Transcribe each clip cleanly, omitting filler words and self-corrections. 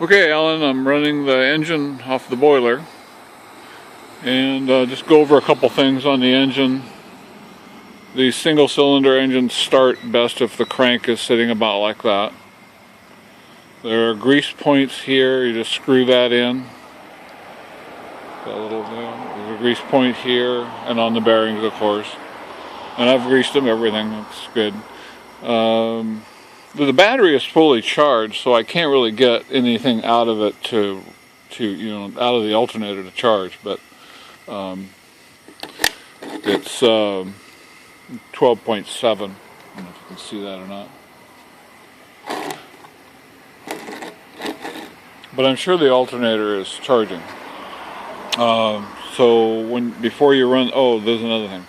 Okay, Alan, I'm running the engine off the boiler, and just go over a couple things on the engine. The single cylinder engines start best if the crank is sitting about like that. There are grease points here, you just screw that in. There's a grease point here, and on the bearings, of course. And I've greased them, everything looks good. The battery is fully charged, so I can't really get anything out of it out of the alternator to charge, but it's 12.7. I don't know if you can see that or not. But I'm sure the alternator is charging. So before you run, there's another thing.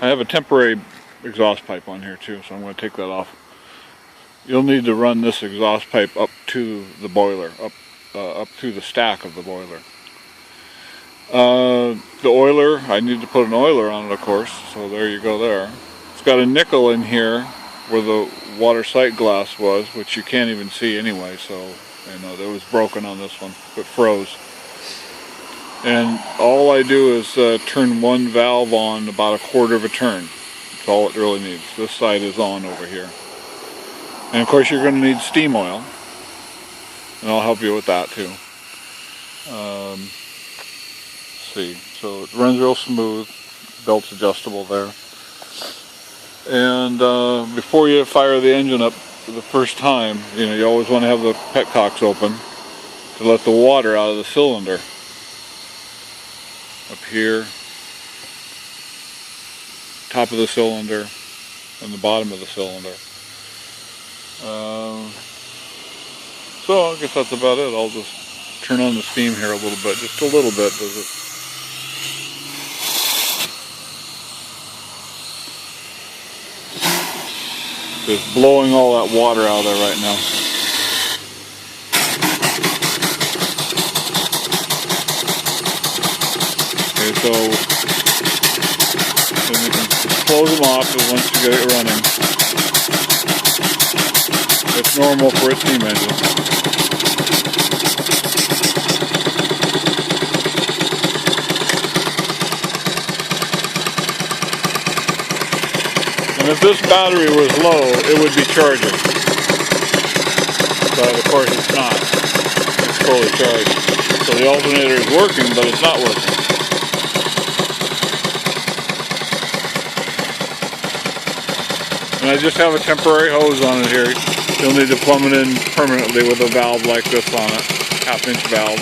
I have a temporary exhaust pipe on here too, so I'm going to take that off. You'll need to run this exhaust pipe up to the boiler, up through the stack of the boiler. The oiler, I need to put an oiler on it, of course, so there you go there. It's got a nickel in here where the water sight glass was, which you can't even see anyway, so that was broken on this one. It froze. And all I do is turn one valve on about a quarter of a turn. That's all it really needs. This side is on over here. And of course you're going to need steam oil, and I'll help you with that too. Let's see, so it runs real smooth, belt's adjustable there. And before you fire the engine up for the first time, you always want to have the petcocks open to let the water out of the cylinder. Up here, top of the cylinder, and the bottom of the cylinder. So I guess that's about it. I'll just turn on the steam here a little bit, just a little bit. Does it? Just blowing all that water out of there right now. Okay, so then you can close them off once you get it running. It's normal for a steam engine. And if this battery was low, it would be charging. But of course it's not. It's fully charged. So the alternator is working, but it's not working. And I just have a temporary hose on it here. You'll need to plumb it in permanently with a valve like this on it, half-inch valve.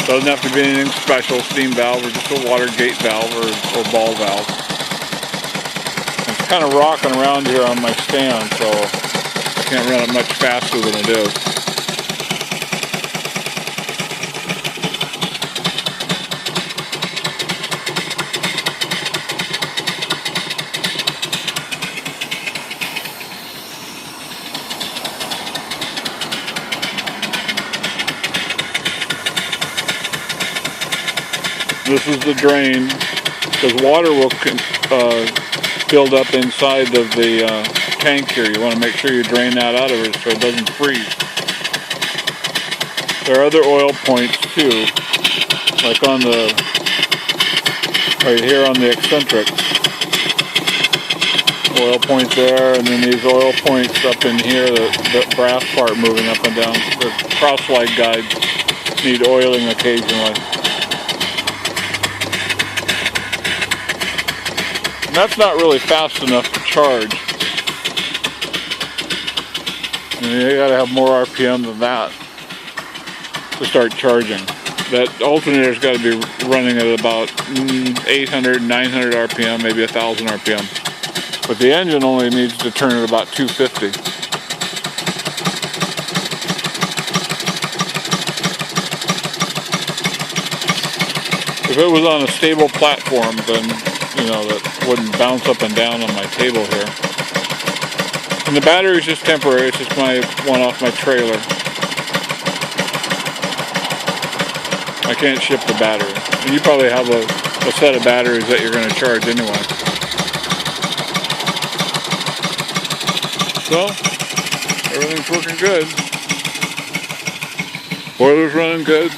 Doesn't have to be anything special, steam valve or just a water gate valve or ball valve. It's kind of rocking around here on my stand, so I can't run it much faster than it is. This is the drain, because water will build up inside of the tank here. You want to make sure you drain that out of it so it doesn't freeze. There are other oil points too, like right here on the eccentric. Oil point there, and then these oil points up in here, the brass part moving up and down. The cross-slide guides need oiling occasionally. And that's not really fast enough to charge. You gotta have more RPM than that to start charging. That alternator's gotta be running at about 800, 900 RPM, maybe 1,000 RPM. But the engine only needs to turn at about 250. If it was on a stable platform, then that wouldn't bounce up and down on my table here. And the battery is just temporary. It's just my one off my trailer. I can't ship the battery. And you probably have a set of batteries that you're going to charge anyway. So, everything's working good. Boiler's running good.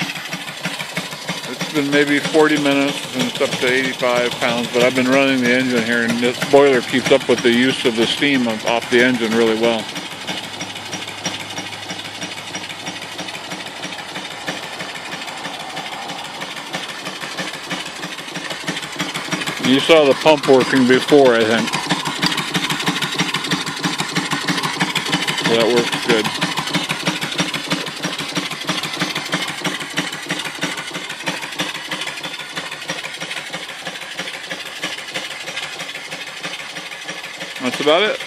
It's been maybe 40 minutes and it's up to 85 pounds, but I've been running the engine here, and this boiler keeps up with the use of the steam off the engine really well. You saw the pump working before, I think. So that works good. That's about it.